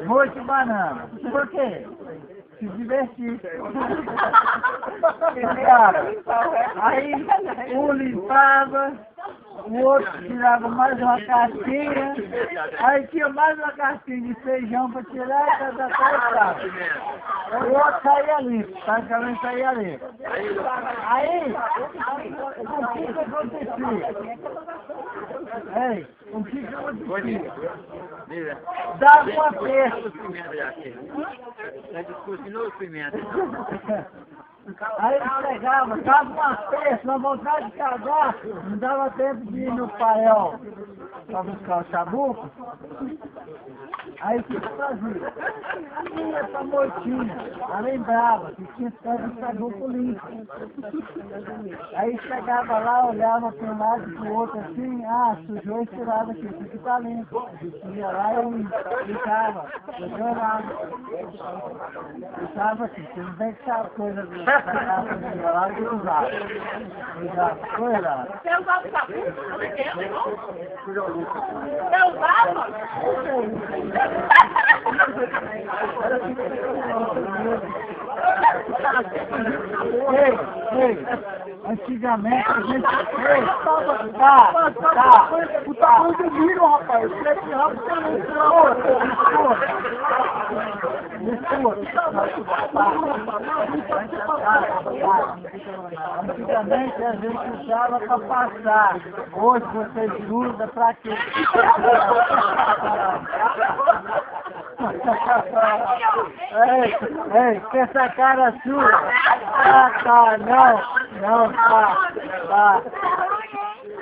Muito banana. Por quê? Se divertir. Aí um limpava, o outro tirava mais uma casquinha, aí tinha mais uma casquinha de feijão para tirar e cada coisa. O outro saía limpo, praticamente saía limpo. Aí, o que acontecia? Ei, o que acontecia? Dava uma peixe. Aí ele pegava, dava uma peixe, uma vontade de cagar, não dava tempo de ir no paiol para buscar o chabuco. Aí o que eu fazia? Tinha essa moitinha, ela lembrava que tinha que fazer o chabuco limpo. Aí chegava lá, olhava para um lado e para o outro assim, sujou e tirava aqui, isso aqui tá limpo. Ia lá e ficava, jogando água. Ficava assim, você não tem que saber coisa do lá e usava. Foi lá. Você usava chabuco? Você usava? Ei, antigamente a gente... O tamanho do milho, rapaz. Antigamente a gente usava para passar. Hoje você usa para quê? Ei, que essa cara sua? Não, tá.